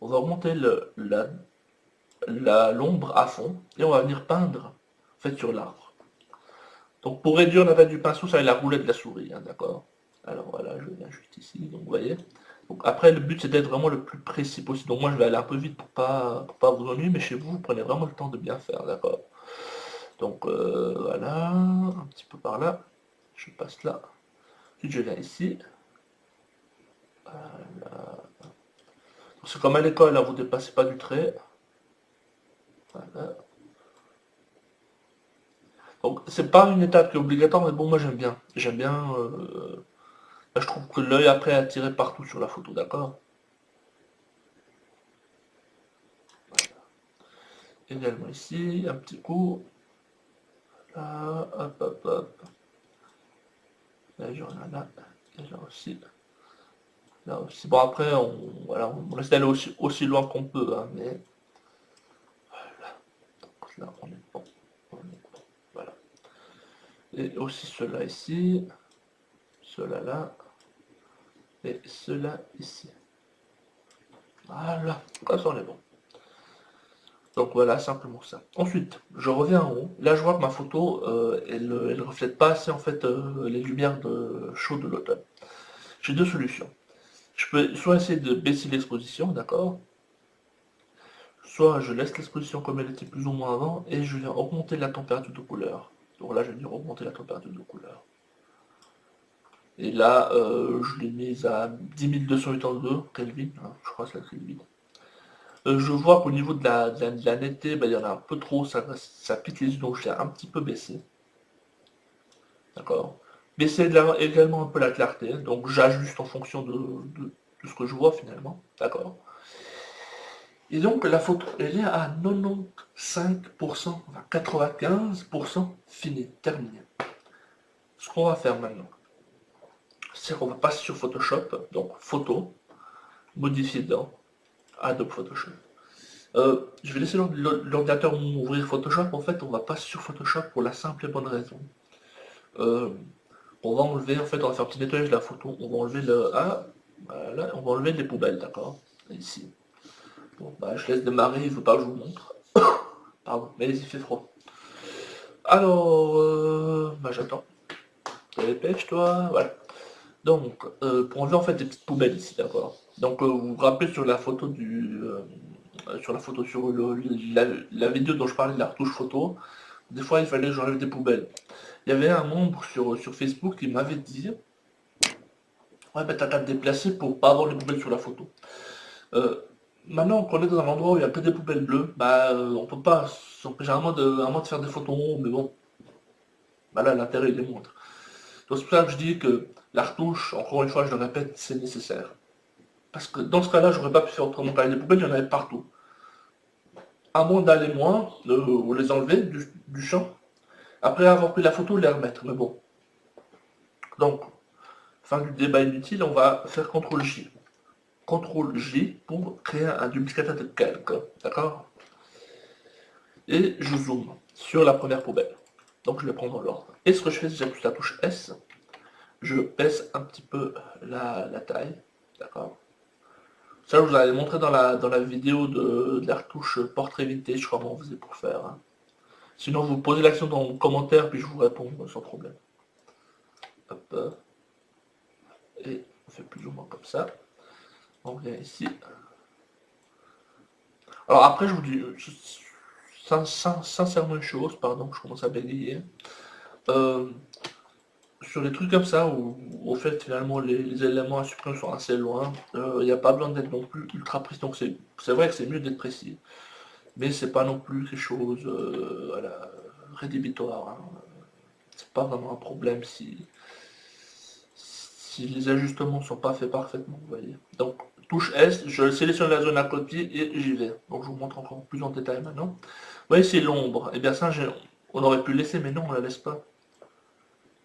on va augmenter l'ombre à fond, et on va venir peindre, en fait, sur l'arbre. Donc pour réduire la taille du pinceau, ça va être la roulette de la souris, hein, d'accord. Alors voilà, je viens juste ici, donc vous voyez. Donc après, le but c'est d'être vraiment le plus précis possible. Donc moi je vais aller un peu vite pour pas vous ennuyer, mais chez vous, vous prenez vraiment le temps de bien faire, d'accord. Donc voilà, un petit peu par là, je passe là. Ensuite je viens ici. C'est comme à l'école, là, vous dépassez pas du trait. Voilà. Donc c'est pas une étape qui est obligatoire, mais bon moi j'aime bien. J'aime bien. Là, je trouve que l'œil après est attiré partout sur la photo, d'accord. Également ici, un petit coup. Là, hop, hop, hop. Là, j'en ai là. Et là aussi. Là aussi. Bon, après, voilà, on essaie d'aller aussi loin qu'on peut, hein, mais donc là, on est bon. On est bon. Voilà. Et aussi ceux-là ici. Ceux-là là. Et ceux-là ici. Voilà. Comme ça, on est bon. Donc voilà, simplement ça. Ensuite, je reviens en haut. Là, je vois que ma photo, elle reflète pas assez en fait les lumières chaudes de l'automne. J'ai deux solutions. Je peux soit essayer de baisser l'exposition, d'accord? Soit je laisse l'exposition comme elle était plus ou moins avant et je viens augmenter la température de couleur. Donc là, je vais venir augmenter la température de couleur. Et là, je l'ai mise à 10 282 Kelvin, hein, je crois que c'est la Kelvin. Je vois qu'au niveau de la netteté, bah, il y en a un peu trop, ça pique les yeux, donc je l'ai un petit peu baissé. D'accord. Baisser également un peu la clarté, donc j'ajuste en fonction de ce que je vois finalement. D'accord. Et donc la photo, elle est à 95%, enfin 95% finie, terminée. Ce qu'on va faire maintenant, c'est qu'on va passer sur Photoshop, donc photo, modifier dedans, Adobe Photoshop. Je vais laisser l'ordinateur ouvrir Photoshop. En fait, on va passer sur Photoshop pour la simple et bonne raison. Euh, on va enlever, en fait, on va faire un petit nettoyage de la photo. On va enlever voilà, on va enlever les poubelles, d'accord. Ici. Bon, bah, je laisse démarrer, il ne faut pas que je vous montre. Pardon, mais il fait froid. Alors, bah, j'attends. Dépêche-toi, voilà. Donc, pour enlever en fait des petites poubelles ici, d'accord. Donc, vous vous rappelez sur la photo sur la photo sur la vidéo dont je parlais de la retouche photo, des fois il fallait que j'enlève des poubelles. Il y avait un membre sur Facebook qui m'avait dit, ouais, ben t'as qu'à te déplacer pour pas avoir les poubelles sur la photo. Euh, Maintenant qu'on est dans un endroit où il n'y a que des poubelles bleues, bah on peut pas s'empêcher à moins de faire des photos rondes, mais bon, bah là l'intérêt il est moindre. Donc c'est pour ça que je dis que la retouche, encore une fois je le répète, c'est nécessaire. Parce que dans ce cas-là, j'aurais pas pu faire autrement qu'avec des poubelles, il y en avait partout. À moins d'aller moins, ou les enlever du champ, après avoir pris la photo, les remettre. Mais bon. Donc, fin du débat inutile, on va faire CTRL-J. CTRL-J pour créer un duplicateur de calque. D'accord. Et je zoome sur la première poubelle. Donc je les prends dans l'ordre. Et ce que je fais, c'est que j'appuie la touche S. Je baisse un petit peu la taille. D'accord. Ça, je vous avais montré dans la vidéo de la retouche portrait vintage, comment on faisait pour faire, hein. Sinon, vous posez l'action dans le commentaire, puis je vous réponds sans problème. Hop, et on fait plus ou moins comme ça. On vient ici. Alors après, je vous dis sincèrement une chose, pardon, je commence à bégayer. Euh, sur les trucs comme ça, où au fait finalement les éléments à supprimer sont assez loin, il n'y a pas besoin d'être non plus ultra précis. Donc c'est vrai que c'est mieux d'être précis, mais c'est pas non plus quelque chose voilà, rédhibitoire, hein. C'est pas vraiment un problème si les ajustements sont pas faits parfaitement, vous voyez. Donc, touche S, je sélectionne la zone à copier et j'y vais. Donc, je vous montre encore plus en détail maintenant. Vous voyez, c'est l'ombre. Et bien ça, on aurait pu le laisser, mais non, on la laisse pas.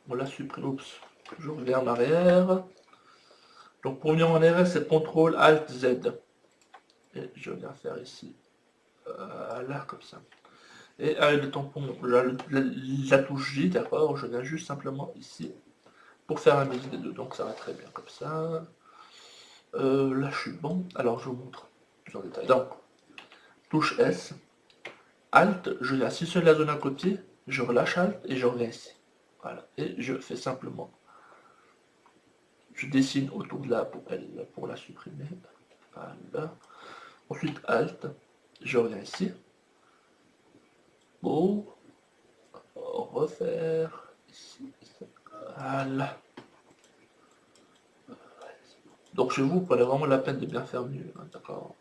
On la supprime. Oups. Je reviens en arrière. Donc, pour venir en arrière, c'est CTRL ALT Z. Et je viens faire ici. Là, comme ça. Et avec le tampon, la touche J, d'accord, je viens juste simplement ici pour faire un mix des deux. Donc, ça va très bien comme ça. Là, je suis bon. Alors, je vous montre. plus en détail. Donc, touche S, Alt, je viens sur la zone à copier, je relâche Alt et je reviens ici. Voilà, et je fais simplement, je dessine autour de là pour la supprimer. Voilà. Ensuite Alt, je reviens ici pour refaire ici. Voilà. Donc chez vous, prenez vraiment la peine de bien faire mieux, hein, d'accord.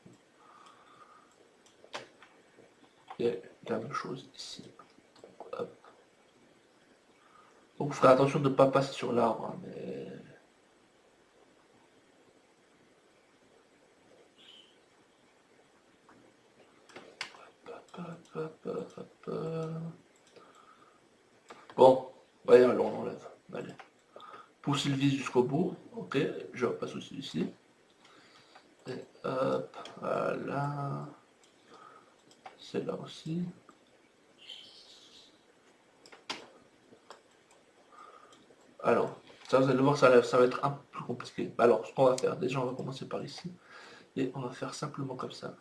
Et la même chose ici. Hop. Donc vous ferez attention de ne pas passer sur l'arbre, hein, mais... Bon, voyez, alors on enlève. Allez. Pousse le vis jusqu'au bout. Ok, je repasse aussi ici. Et hop, voilà. C'est là aussi. Alors, ça vous allez voir, ça va être un peu plus compliqué. Alors, ce qu'on va faire, déjà on va commencer par ici. Et on va faire simplement comme ça.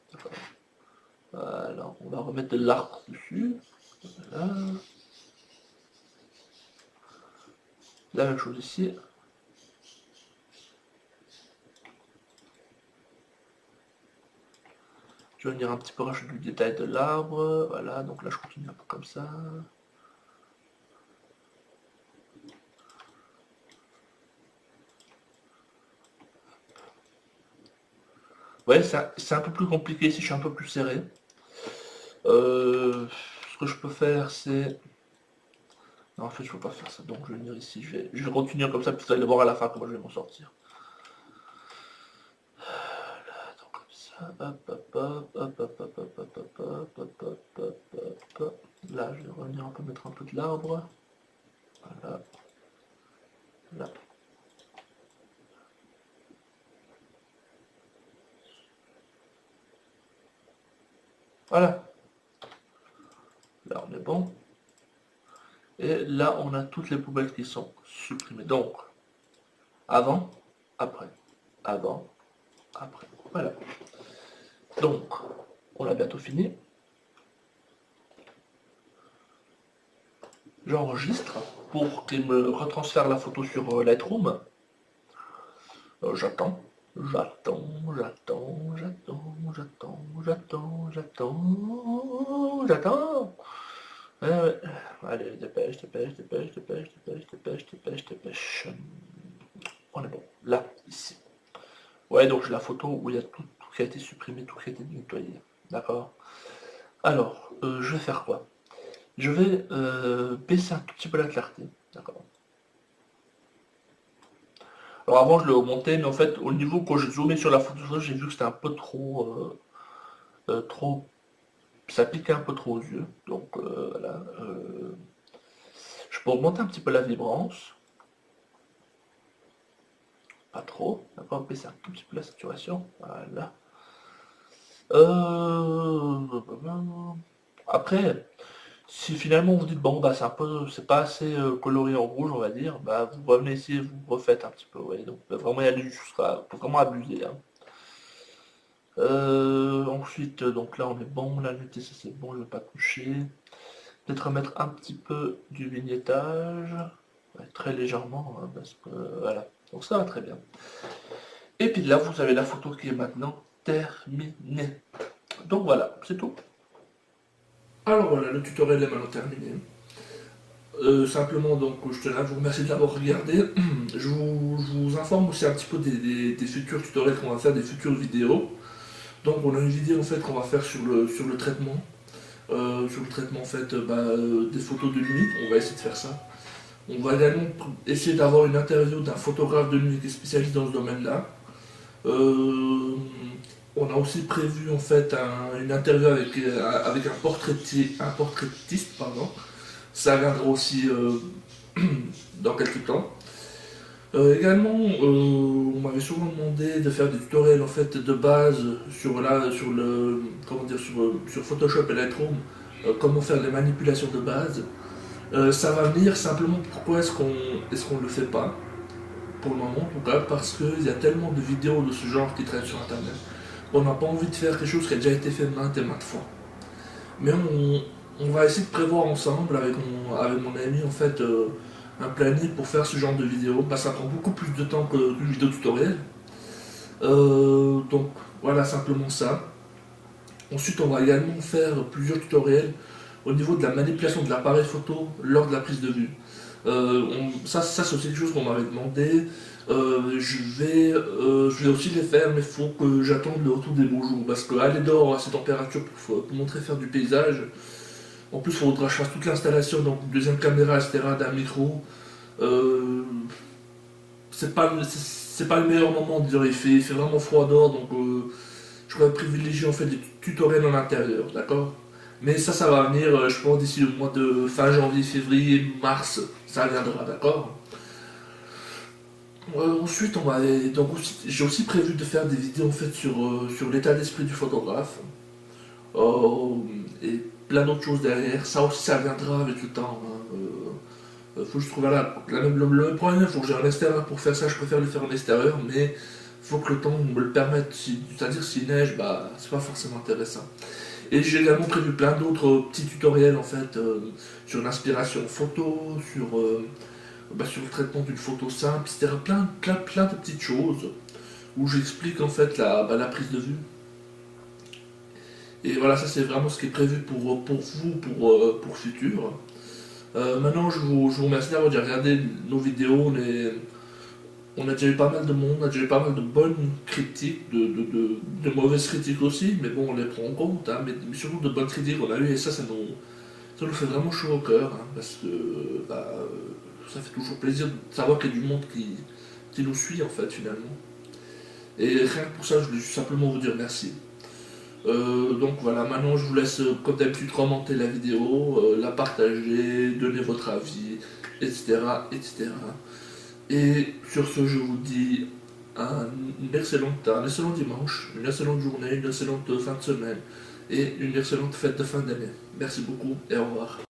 Voilà, on va remettre de l'arbre dessus. Voilà. La même chose ici. Je vais venir un petit peu rajouter du détail de l'arbre. Voilà, donc là je continue un peu comme ça. Ouais, c'est un peu plus compliqué ici, je suis un peu plus serré. Ce que je peux faire, c'est... Non, en fait, je peux pas faire ça, donc je vais venir ici, je vais continuer comme ça, puis vous allez voir à la fin comment je vais m'en sortir. Voilà, donc comme ça, hop, hop, hop, hop, hop, hop, hop, hop, hop, hop, hop, hop, hop, hop. Là, je vais revenir un peu, mettre un peu de l'arbre. Voilà. Là. Voilà. Là, on est bon. Et là, on a toutes les poubelles qui sont supprimées. Donc, avant, après, avant, après. Voilà. Donc, on a bientôt fini. J'enregistre pour qu'il me retransfère la photo sur Lightroom. J'attends, j'attends, j'attends, j'attends, j'attends, j'attends, j'attends, j'attends. Ouais. Allez, dépêche, dépêche, dépêche, dépêche, dépêche, dépêche, dépêche, dépêche. On est bon. Là, ici. Ouais, donc j'ai la photo où il y a tout qui a été supprimé, tout qui a été nettoyé. D'accord. Alors, je vais faire quoi? Je vais baisser un tout petit peu la clarté. D'accord. Alors avant je l'ai augmenté, mais en fait au niveau quand je zoomais sur la photo, j'ai vu que c'était un peu trop, ça piquait un peu trop aux yeux. Donc voilà. Je peux augmenter un petit peu la vibrance. Pas trop. D'accord, baisser un tout petit peu la saturation. Voilà. Après, si finalement vous dites bon bah c'est pas assez coloré en rouge on va dire, bah vous revenez ici et vous refaites un petit peu, ouais. Donc vraiment il y a du faut vraiment abuser, hein. Ensuite, donc là on est bon, la lutte ça c'est bon, je ne vais pas toucher. Peut-être remettre un petit peu du vignettage, ouais, très légèrement, hein, parce que voilà. Donc ça va très bien. Et puis là vous avez la photo qui est maintenant terminée. Donc voilà, c'est tout. Alors voilà, le tutoriel est maintenant terminé. Simplement, donc, je tenais à vous remercier de l'avoir regardé. Je vous informe aussi un petit peu des futurs tutoriels qu'on va faire, des futures vidéos. Donc, on a une vidéo en fait qu'on va faire sur le traitement. Sur le traitement en fait des photos de nuit. On va essayer de faire ça. On va également essayer d'avoir une interview d'un photographe de nuit qui est spécialiste dans ce domaine-là. Euh, on a aussi prévu en fait une interview avec un portraitiste, pardon. Ça viendra aussi dans quelques temps. Également, on m'avait souvent demandé de faire des tutoriels en fait de base sur le comment dire sur Photoshop et Lightroom, comment faire les manipulations de base. Ça va venir simplement. Pourquoi est-ce qu'on le fait pas pour le moment en tout cas parce qu'il y a tellement de vidéos de ce genre qui traînent sur internet. on n'a pas envie de faire quelque chose qui a déjà été fait maintes et maintes fois. Mais on va essayer de prévoir ensemble avec mon ami en fait un planning pour faire ce genre de vidéo. Bah, ça prend beaucoup plus de temps qu'une vidéo tutoriel. Donc voilà simplement ça. Ensuite on va également faire plusieurs tutoriels au niveau de la manipulation de l'appareil photo lors de la prise de vue. Ça c'est aussi quelque chose qu'on m'avait demandé. Je vais aussi les faire, mais il faut que j'attende le retour des beaux jours. Parce qu'aller dehors à ces températures pour montrer faire du paysage, en plus il faudra que je fasse toute l'installation, donc une deuxième caméra, etc., d'un micro. Euh, c'est pas le meilleur moment de dire, il fait vraiment froid dehors, donc je pourrais privilégier en fait des tutoriels en intérieur, d'accord. Mais ça va venir, je pense, d'ici le mois de fin janvier, février, mars, ça viendra, d'accord. Ensuite, j'ai aussi prévu de faire des vidéos en fait sur l'état d'esprit du photographe et plein d'autres choses derrière. Ça aussi, ça viendra avec le temps, hein. Faut que je trouve le problème, il faut que j'ai un extérieur pour faire ça. Je préfère le faire en extérieur, mais faut que le temps me le permette. C'est-à-dire s'il neige, bah c'est pas forcément intéressant. Et j'ai également prévu plein d'autres petits tutoriels en fait sur l'inspiration photo, sur le traitement d'une photo simple, etc. Plein de petites choses où j'explique en fait la prise de vue. Et voilà, ça c'est vraiment ce qui est prévu pour vous, pour le futur. Maintenant, je vous remercie d'avoir déjà regardé nos vidéos. On a déjà eu pas mal de monde, on a déjà eu pas mal de bonnes critiques, de mauvaises critiques aussi, mais bon, on les prend en compte, hein, mais surtout de bonnes critiques qu'on a eues, et ça nous fait vraiment chaud au cœur, hein, parce que bah, ça fait toujours plaisir de savoir qu'il y a du monde qui nous suit, en fait, finalement. Et rien que pour ça, je voulais juste simplement vous dire merci. Donc voilà, maintenant je vous laisse comme d'habitude commenter la vidéo, la partager, donner votre avis, etc. etc. Et sur ce, je vous dis un excellent dimanche, une excellente journée, une excellente fin de semaine et une excellente fête de fin d'année. Merci beaucoup et au revoir.